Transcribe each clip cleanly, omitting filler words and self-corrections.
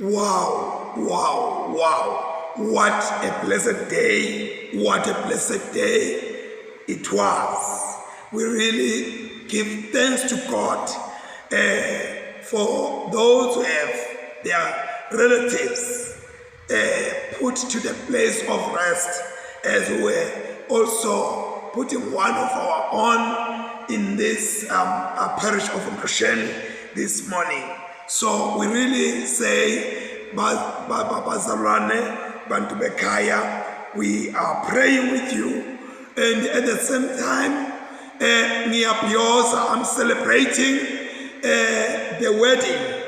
Wow, wow, wow. What a blessed day. What a blessed day it was. We really give thanks to God for those who have their relatives put to the place of rest, as we were also putting one of our own in this parish of Mkasheni this morning. So we really say, Bazalwane, Bantu Bekaya, we are praying with you, and at the same time, I'm celebrating the wedding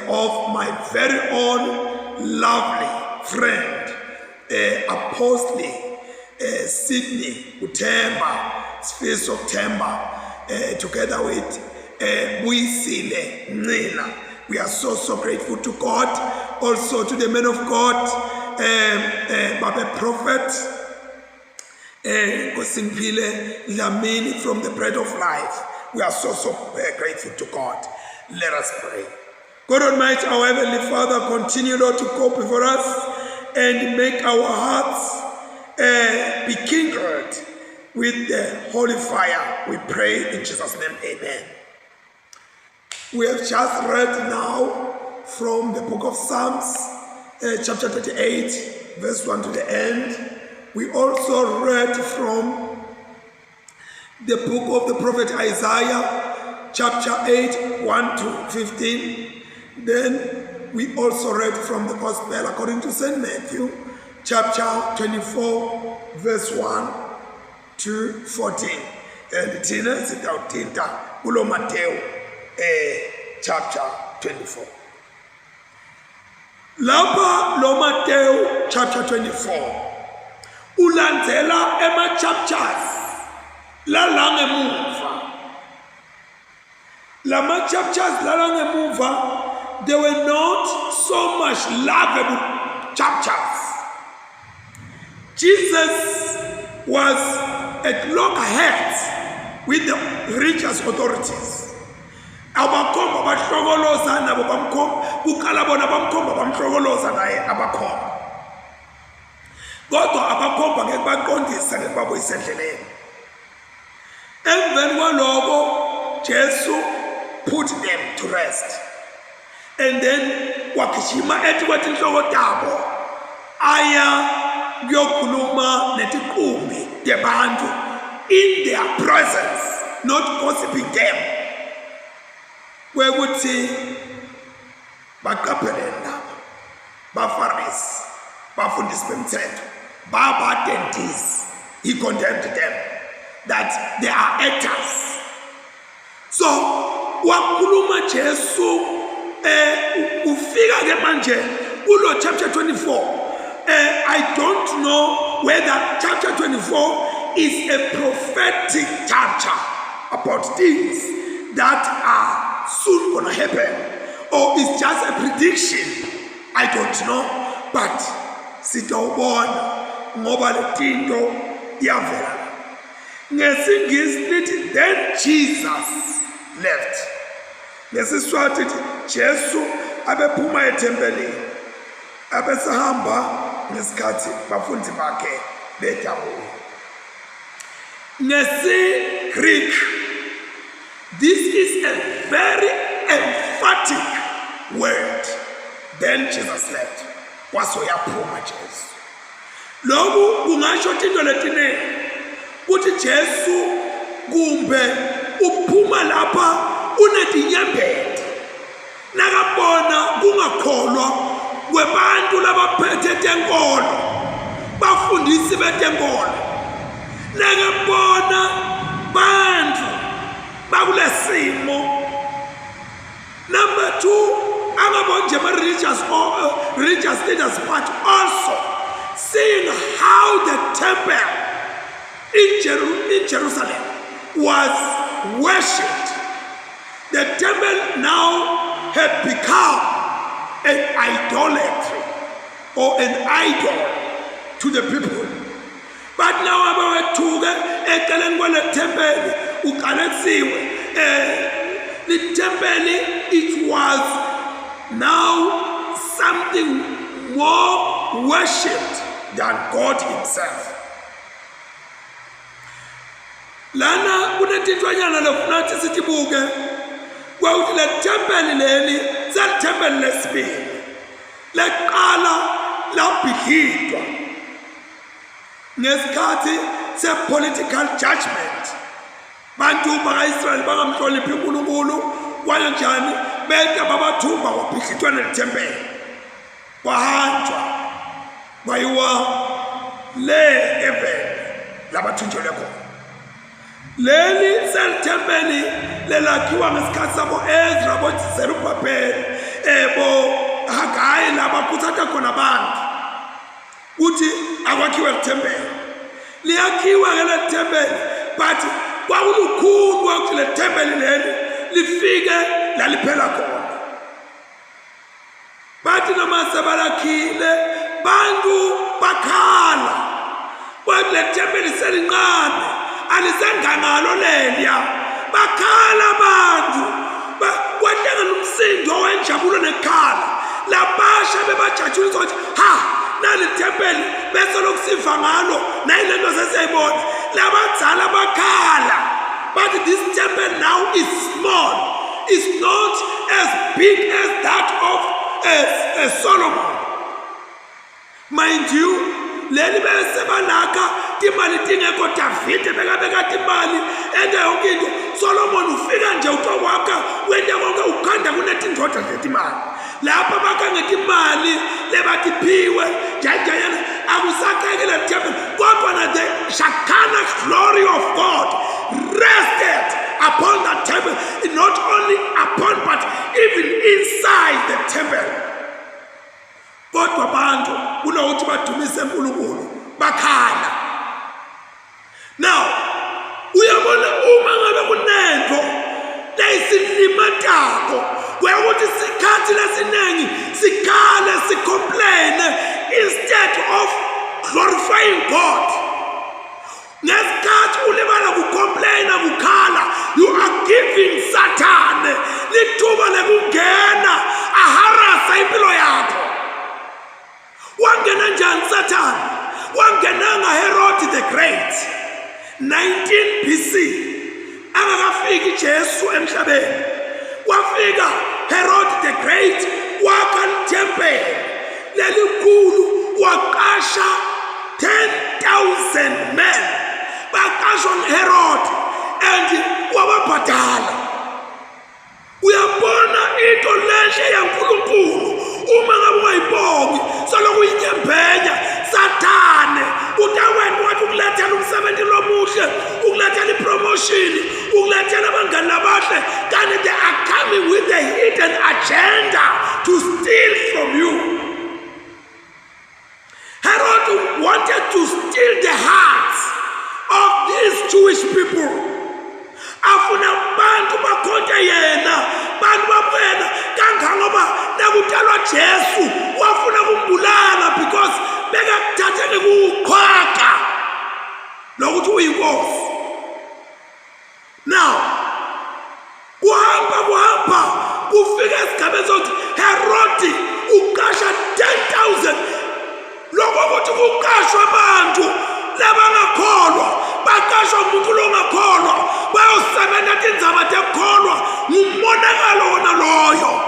of my very own lovely friend, Apostle Sydney Utemba, 1st of September, together with Buisile Nina. We are so grateful to God, also to the men of God, Baba Prophet Kosimpile Lamini from the Bread of Life. We are so grateful to God. Let us pray. God Almighty, our Heavenly Father, continue, Lord, to go before us and make our hearts be kindled with the holy fire. We pray in Jesus' name, amen. We have just read now from the book of Psalms, chapter 38, verse 1 to the end. We also read from the book of the prophet Isaiah, chapter 8, 1 to 15. Then we also read from the Gospel according to St. Matthew, chapter 24, verse 1 to 14. And Tina Sitautinta, Ulo Mateo, chapter 24. Lapa lo Mateo, chapter 24. Ulanzela ema chapters la ngemuva. Lama chapters la ngemuva, they were not so much lovable chapters. Jesus was at loggerheads with the religious authorities. Abakhomba bahlokoloza nabo bamkhomba, ukala bona bamkhomba bamhlokoloza naye abakhomba. Kodwa abakhomba ngeke baqondise ngeke babuyise endleleni. Emveni kwaloko Jesu put them to rest. And then wakishima ethi kwathi inhloko tabo aya kuyokhuluma netiqumbi debantu in their presence, not gossiping them. Kwekuthi baqaphele ndaba baFarisi bafundisi bemthetho babadentisi. He condemned them that they are actors. So wakhuluma Jesu ufika ke manje kulo chapter 24. I don't know whether chapter 24 is a prophetic chapter about things that are soon gonna happen, or it's just a prediction. I don't know, but sitawubona ngoba letinto iyavela. Ngesingisi lithi then Jesus left. Ngesiswati Jesu abephuma ethempelini, abesahamba ngesikhathi bafundi bakhe bedabuka. Ngesi Greek, this is a very emphatic word. Then Jesus left. Wasoyaphuma Jesu. Lokhu kungasho into letinene ukuthi Jesu kumbe uphuma lapha unetinyembeti. Nakabona kungakholwa kwebantu labaphethe tenkolo, bafundisi betenkolo. Nakabona bantu bakulesimo. Number 2, angabonje religious leaders part also seeing how the temple in Jerusalem was worshipped. The temple now had become an idolatry or an idol to the people. But now abawethuke eceleni kwale temple uqaletsiwe the temple, it was now something more worshipped than God himself. Lana kunetintwanyana lokunathi sitibuke kwawuthi le tempeli leli selithempeli lesibili leqala labhidlizwa ngesikhathi se-political judgment. Bantu baka-Israyeli bangamhloniphi uNkulunkulu kwanjani bede babathumba kwabhidlizwa nelithempeli kwahanjwa kwayiwa le eveni labathunjelwe khona. Leli selithempeli lelakhiwa ngesikhathi sabo Ezra boZerubhabheli Hagayi laba kuthatha khona abantu uthi akwakhiwe lethempeli. Liyakhiwa ngale thempeli but kwakulukhulu ukuthi le thempeli leli lifike laliphela khona. Bathi noma sebalakhile bantu bakhala bathi le thempeli selincane alisengangalo leliya. Bakhala abantu kwahlangana umsindo wenjabulo nekhala labasha bebajatshulisa ukuthi nali thempeli bese lokusiva ngalo nayile nto sesiyayibona. Labadzala bakhala but this temple now is small. It's not as big as that of Solomon. Mind you, leli bese balaka timali tingekho Davide bekabeka timali ende yonke into. Solomon ufika nje utokwakha wende konke ukhanda kunetindodza zetimali lapha bakha ngetimali lebatiphiwe njayana akusakheke le temple kodwa na the Shekinah glory of God rested upon that temple, not only upon but even inside the temple. Kodwa abantu kunokuthi badumise uNkulunkulu bakhala. Now uyabona uma ngabe kunento leyisilimatako kweukuthi isikhathi lesinengi sikhale sicomplain instead of glorifying God. Ngesikhathi ulibala kucomplain kukhala, you are giving Satan lithuba lekungena aharasa impilo yakho. Wangena njani Satan? Wangena ngaHerod the Great 19 BC. Angakafiki Jesu emhlabeni wafika Herod the Great wakha itemple lelikhulu waqasha 10,000 men baqashwa Herod and wababhadala. Uyabona into lenhle yaNkulunkulu uma ngabe ungayibongi soloku uyinyembenya Sathane utawena wathi ukulethela umsebenzi lomuhle ukulethela ipromotion ukulethela abangani abahle kanti they are coming with a hidden agenda to steal from you. Herod wanted to steal the hearts of these Jewish people. Afuna bantu bakhonke yena bantu babuyena kangangoba nakutalwa Jesu wafuna kumbulala because bekakuthathele kuqhaka lokuthi uyinkosi. Now kuhamba kufika esigabeni sokuthi Herod uqasha 10,000 lokho ukuthi kuqashwa abantu labangakholwa baqashwa umuntu longakholwa bayosebenza tindzaba tekholwa ngumonakalo wona loyo.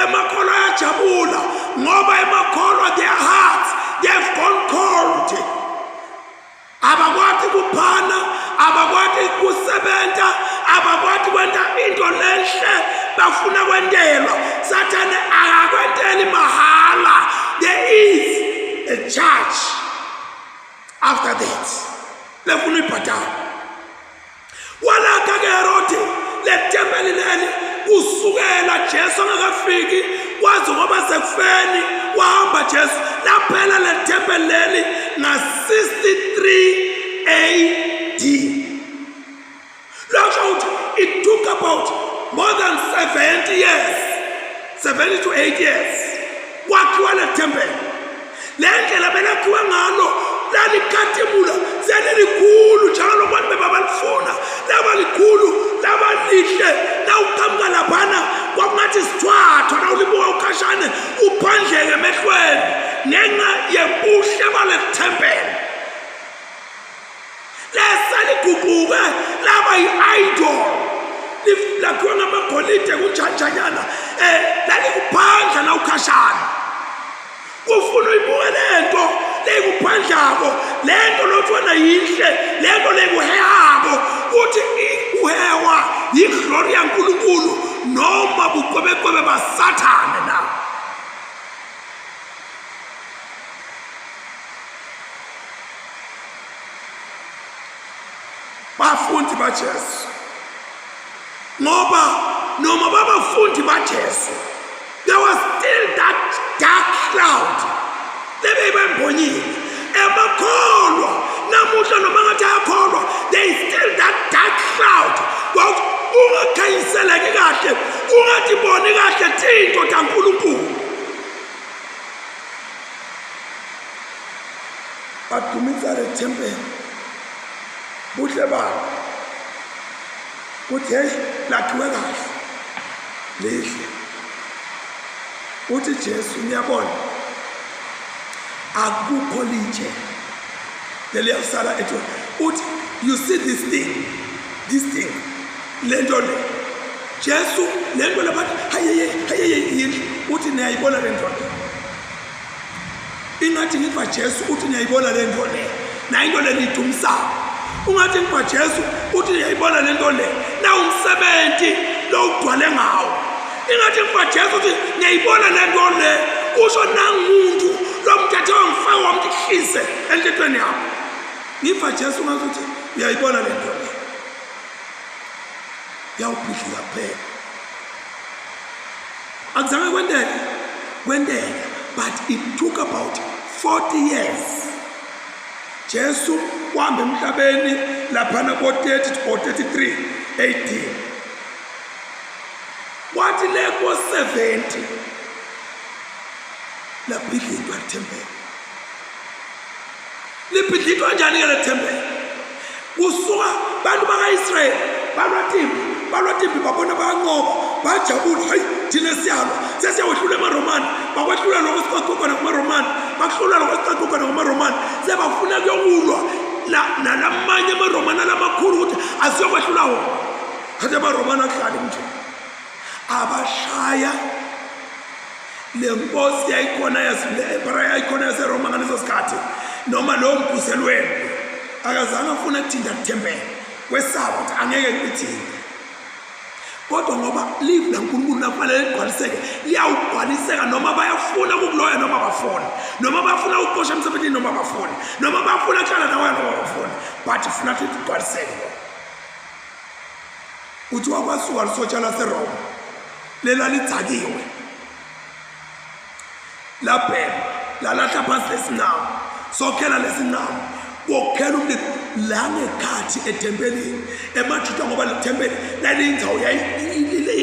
Emakholwa ayajabula ngoba emakholwa their hearts they have gone cold. Abakwati kuphana abakwati kusebenza abakwati kwenta into lenhle bafuna kwentelwa. Satan akakwenteli mahala. There is a charge after that. Lefuna ibhadala. Walakha ke Herod le tempeli leli usukela Jesu angakafiki wazi ngoba sekufeni wahamba Jesu laphela le tempeli leli nga 63 AD. It took about more than 70 years, 70 to 8 years kwakhiwa le tempeli. Le ndlela belakhiwa ngalo lalikhathimula selelikhulu njalo abantu bebalifuna laba likhulu laba lihle nawuqhamuka laphana kwakungathi sithwala kuphandleke emehlweni ngenxa yebuhle bale thempeli lesaliguquke laba yi-idol lakhiwe ngamagolide kunjanjanyana lalikuphandla nawukhashana kufuna uyibuke lento leyikuphandlako lento lothi wena yihle lento leyikuhehako kuthi uhewa yiglori yaNkulunkulu noma buqwebeqwebe basathane na bafundi baJesu ngoba noma babafundi baJesu there was still that dark cloud lebebembonyile emakholwa namuhla noma ngathi ayakholwa there is still that dark cloud ungakhanyiseleki kahle ungatiboni kahle thinto taNkulunkulu badumisa le thempeli buhle babo kuthi hey lakhiwe kahle lihle uthi Jesu niyabona akukho litshe leliyasala ethi uthi you see this thing lento le Jesu lento labathi hayeye uthi niyayibona lento le ingathi ngiva Jesu uthi niyayibona lento le na into le lidumisa ungathi ngiva Jesu uthi niyayibona lento le na umsebenzi lo ugcwale ngawo ingathi ngiva Jesu uthi niyayibona lento le usho nangumuntu lo mthetho wangifaka wamtihlise entethweni yakho ngiva Jesu ngathi uyayibona lento le yawuphihla phela akuzange kwendeke but it took about 40 years Jesu wahamba emhlabeni laphana ko-30 or 33 AD wathi leko 70 laphihliwa lethempeli liphihliwa njani ke lethempeli kusuka bantu baka-Israyeli balwatimbi babona bayanqoba bajabula hayi thina sesiyawehlula emaromani bakwehlula lokho sikaqoqana kumaromani bakuhlula lokho sikaqoqana kumaromani sebafuna kuyokulwa nalamanye amaromani alamakhulu ukuthi asiyokwehlula wona khathi amaromani akuhlali nje abashaya le nkosi yayikhona le-empire yayikhona yaseroma ngaleso sikhathi noma lowo mbuselweni akazange afuna ukuthinta kuthempele kwesaba ukuthi angeke ngikuthinte kodwa ngoba live laNkulunkulu nafanele ligcwaliseke liyawugcwaliseka noma bayafuna ukukuloya noma bafuna noma bafuna ukuqosha emsebenzini noma bafuna noma bafuna ukuhlala nawe noma bafuna but ufuna ukuthi ligcwaliseke uthi wakwasuka lisotsha laseroma lelaligcakiwe laphela lalahla phansi lesinqamu sokhela lesinqamu wokhela umlilo la ngekhathi ethempelini emajuda ngoba lethempeli laliyindzawo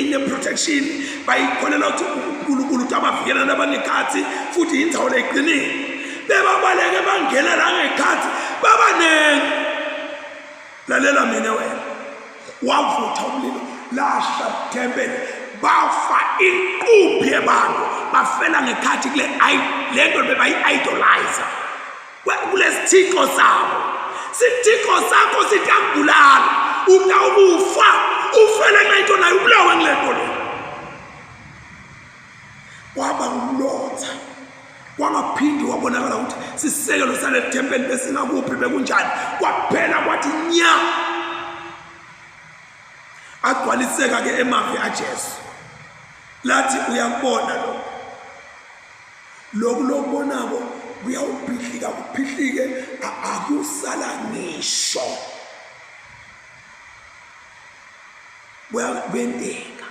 ine-protection bayikholela ukuthi uNkulunkulu ukuthi abavikela nabangekhathi futhi yindzawo leyiqinile bebabaleke bangena la ngekhathi babanengi lalela mina wena wavutha umlilo lahla ithempeli bafa inquphi yabantu bafela ngekhathi lento bebayi-idolizer kulesithixo sabo sithixo sakho sitakubulala utawukufa ufele ngento nayo ubulawe ngilento le waba ngulotha wangaphindi wabonakala ukuthi sisekelo sale thempeli besingakuphi bekunjani kwaphela kwathi nya agcwaliseka ke emavi aJesu lathi uyakubona lokhu lokubonako kuyawuphihlika kuphihlike akusala ngisho kwenteka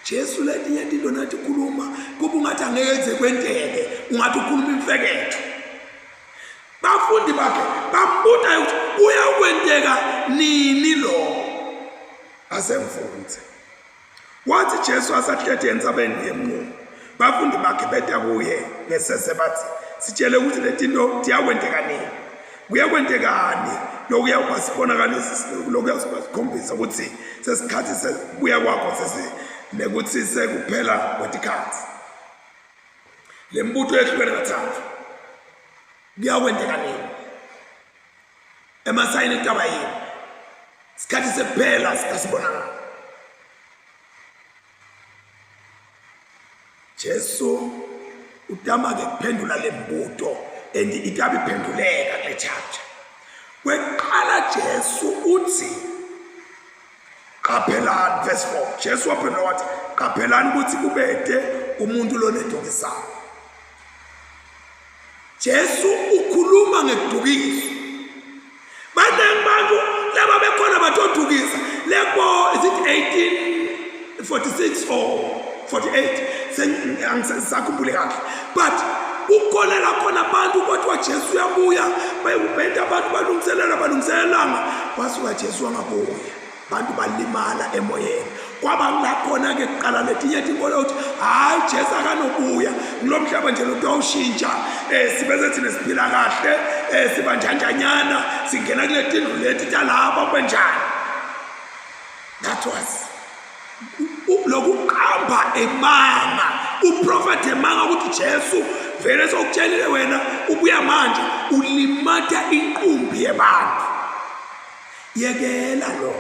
Jesu letinye into nathi khuluma kuba ungathi angeke enze kwenteke ungathi ukhuluma imfeketho bafundi bakhe bambuza ukuthi uyakwenteka nini lo asemfunze wathi Jesu asahlethe entsabeni yemnqumo bafundi bakhe beta kuye ngesese bathi sitshele ukuthi letinto tiyakwenteka nini kuyakwentekani lokuya ubasibonakalisa lokuya usikhombisa ukuthi sesikhathi sebuya kwakho nekuthi sekuphela kwetikhathi le mbutho ehlukene kathathu kuyakwendeka nini emasayini etaba yini isikhathi sekuphela sikasibonakala Jesu utama ke kuphendula le mbuto and itabi phenduleka kule chapter kweqala Jesu uthi qaphelani verse 4 Jesu waphendula wathi qaphelani ukuthi kubede umuntu lo nedukisayo Jesu ukhuluma ngekudukisa bantu laba bekhona batodukisa lebo is it 1846 or 48 angisakhumbule kahle but ukholela khona abantu kodwa Jesu uyabuya bayubhenda abantu balungiselelanga wasuka Jesu wangabuya abantu balimala emoyeni kwaba lakhona ke kuqala letinye inkolo uthi hayi Jesu akanobuya ngilomhlaba nje lo awushintsha sibeze thina siphila kahle sibanjanjanyana singena kule tindlu lethi talapha kwenjani that was lokuqamba emanga uprofeti emanga ukuthi Jesu vele sokutshelile wena ubuya manje ulimata inqumbi yebantu yekela lo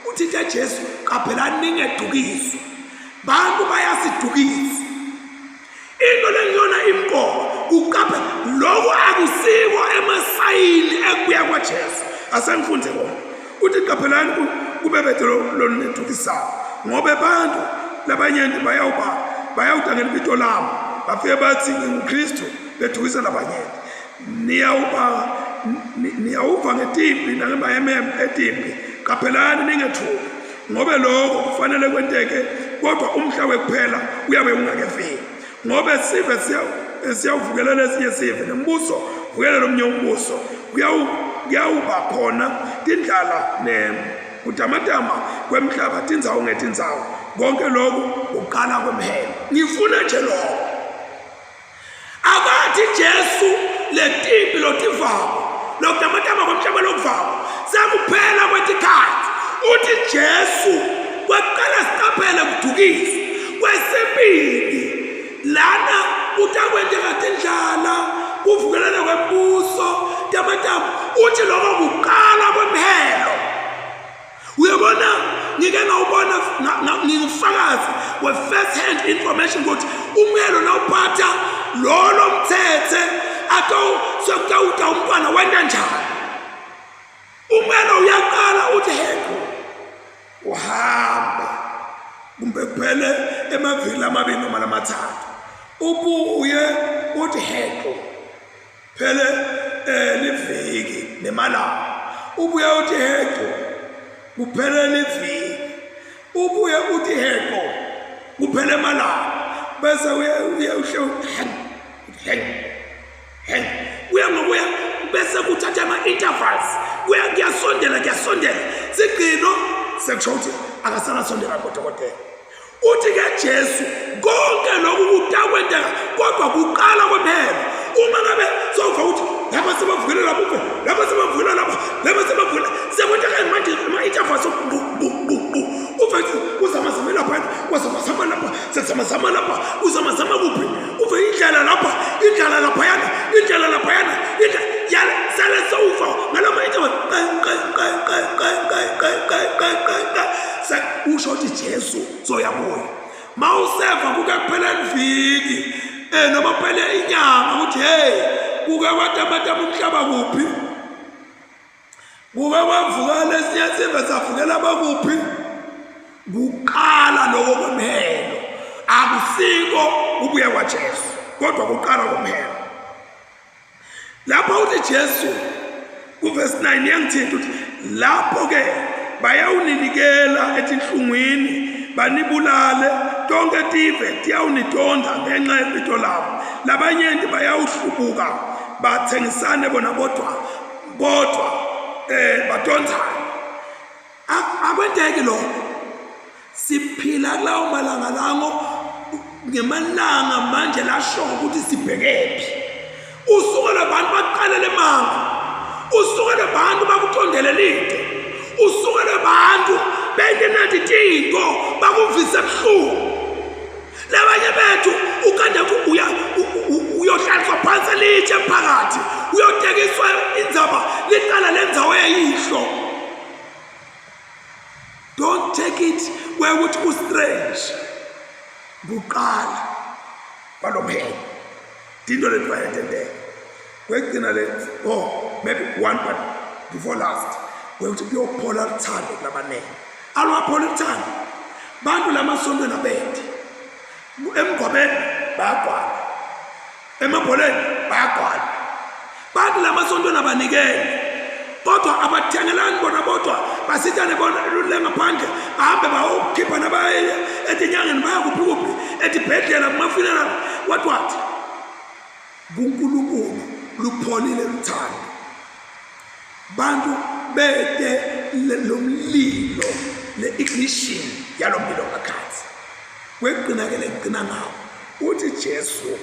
uthi ke Jesu qaphelani ningedukisi bantu bayasidukisa into lengiyona imqoka uqaphe lokho akusiko emasayini ekubuya kwaJesu asengifunde kona uthi qaphelani kube bedelo lo nedukisayo ngobe bantu labanyenti bayawutangela ibito labo bafike bathi uKristu bedukisa labanyenti niyawuva ngetimpi nangemayemem etimpi qaphelani ningethuki ngobe lokho kufanele kwenteke kodwa umhlaba kuphela uyabe ungakefiki ngobe sive siyawuvukelela esinye sive nembuso vukelela omnye umbuso kuyawuba khona tindlala utamatama kwemhlaba tindzawo ngetindzawo konke lokhu uqala kwemhelo ngifuna nje lokho akathi Jesu letimpi lotivako lokutamatama kwemhlaba lokuvako sakuphela kwetikhathi uthi Jesu kwaqala siqaphele kudukisa kwesibili lana utakwendeka tindlala kuvukelana kwembuso tamatama uthi lokho kuqala kwemhelo uyabona ngike ngawubona ngifakazi we first hand information ukuthi umhelo nawuphatha lo mthethe ato sokutawuta umntwana wenda njani umhelo uyaqala uthi heko uhambe kumbe kuphele emavili amabili noma lamathathu ubuye uthi heko phele liviki nemalanga ubuye uthi heko kuphele liviki ubuye uthi heko kuphele malanga bese uya ngokuya bese kuthatha ama-intervals kuyasondela sigcino sekusho ukuthi akasanasondela kodokotela uthi ke Jesu konke lokhu kutakwendeka kodwa kuqala kwemhelo uma ngabe sofa uthi lapha sibavukelela lapha lapha sibavukelela lapha sibavukelela sekwenteka manje ama-intervals uvethi uzamazama lapha wazamazama lapha sezamazama lapha uzamazama kuphi uve indlela laphayana yala sale sofa ngalama intervals usho ukuthi Jesu zoyabuya mawuseva kukaphela iviki noma phela inyanga ukuthi hey kuke kwatamata umhlaba kuphi kuke kwavuka lesinye sive savukela bakuphi kuqala lokho kwemhelo akusiko ubuya kwaJesu kodwa kuqala kwemhelo lapho uthi Jesu kuverse 9 yangithinta uthi lapho ke bayawuninikela etinhlungwini banibulale tonke tive tiyawunitonda ngenxa yebito labo labanyenti bayawuhlubuka bathengisane bona bodwa batonzane akwenteki lokho siphila kulawo malanga lango ngemalanga manje lasho ukuthi sibhekephi usuke labantu baqalele manga usuke labantu bakutondele linto usuke labantu bengenathi tinto bakuvisa ebuhlungu labanye bethu ukanda kuhlekiswa indzaba liqala lendzawo yayihlo. Don't take it where ukuthi ku-strange. Buqala balomhelo dinto leti bayatendeka kwegcina leti maybe one but before last wekuthi kuyophola luthando kulabanene alwaphola uthando bantu lamasontweni abethe emgwabeni bayagwala emabholeni bayagwala bantu lamasontweni abanikele kodwa abathengelani bona bodwa basitshane bona lengaphandle bahambe bayokhipha nabaye etinyangeni bayakuphi etibhedlela kumafuneral what buNkulunkulu lupholile luthando bantu bete lomlilo le-ignition yalomlilo ngakhathi kwegcina ke legcina ngawo uthi Jesu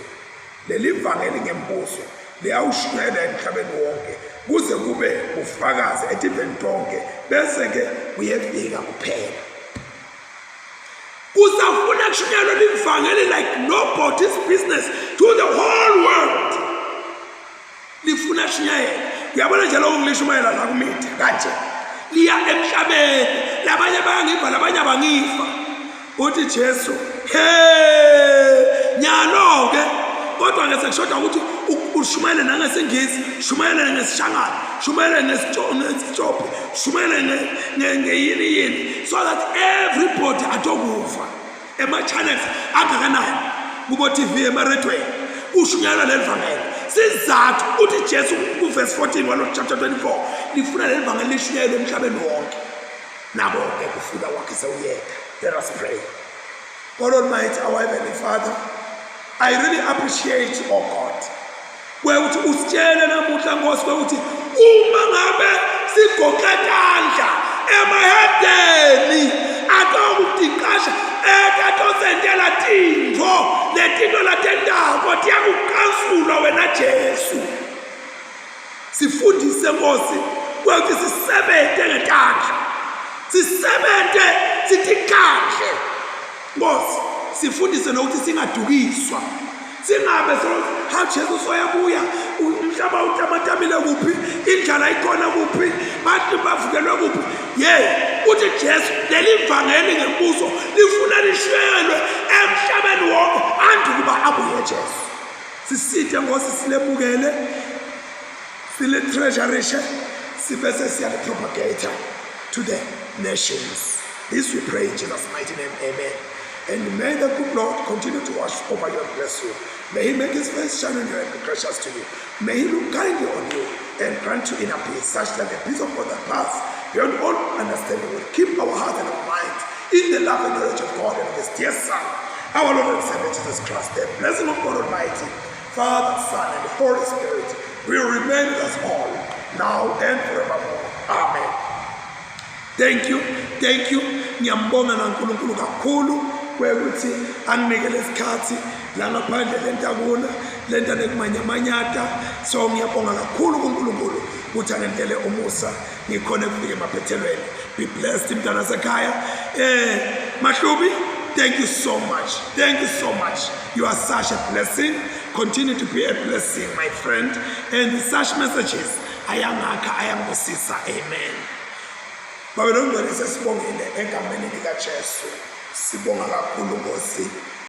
leli vangeli ngembuso liyawushiyela emhlabeni wonke kuze kube ufakazi etiveni tonke bese ke uyefika kuphela kusafuna kushunyelwa livangeli like nobody's business to the whole world lifuna kushunyelwa uyabona nje lokho ngilishumayela la kumitha kanje liya emhlabeni labanye bayangiva labanye abangifa uthi Jesu nyalo ke kodwa ngeke sekushoda ukuthi ushumayele nangesingisi shumayele ngesishangana shumayele ngesitshophe shumayele ngeyini so that everybody atokufa ema-channels angakanayo kubo-TV emaredweni ushunyayela leli vangeli sizathu uthi Jesu kuverse 14 walo chapter 24 lifuna leli vangeli lishunyayelwe emhlabeni wonke nabo-ke kufika wakhe sewuyeka. Let us pray. God Almighty, our Heavenly Father, I really appreciate, oh God, kwekuthi usitshele namuhla Nkosi kwekuthi uma ngabe sigoqedandla emahedeni atokutikasha ekatosentela tintfo letinto latendako tiyakukansula wena Jesu sifundise Nkosi kwekuthi sisebenze ngetandla sisebenze sitikandle Nkosi sifundise nokuthi singadukiswa singabe how Jesus soyabuya umhlaba utamatamile kuphi indlala ikhona kuphi bantu bavukelwe kuphi uthi Jesu leli vangeli ngembuso lifuna lishiyelwe emhlabeni wonke andu kuba abuye Jesu sisithe Nkosi silemukele sile treasurishe sibese siya propagate to the nations. This we pray in Jesus' mighty name, amen. And may the good Lord continue to watch over you and bless you. May he make his face shine on you and be gracious to you. May he look kindly on you and grant you inner peace, such that the peace of God that passes beyond all understanding will keep our heart and our mind in the love and knowledge of God and of his dear Son, our Lord and Savior Jesus Christ. The blessing of God Almighty, Father, Son, and the Holy Spirit will remain with us all, now and forevermore. Amen. Thank you. Ngiyambonga naNkulunkulu kakhulu kwekuthi anginikele isikhathi la ngaphandle lentakuna lenta nekumanyamanyata so ngiyabonga kakhulu kuNkulunkulu ukuthi angenele umusa ngikhona kufika emaphethelweni. Be blessed mntana sekhaya. Mahlubi, thank you so much. You are such a blessing. Continue to be a blessing, my friend, and such messages ayangibusisa. Amen. Babelongcwele sesibongile egameni likaJesu. Sibonga kakhulu Nkosi.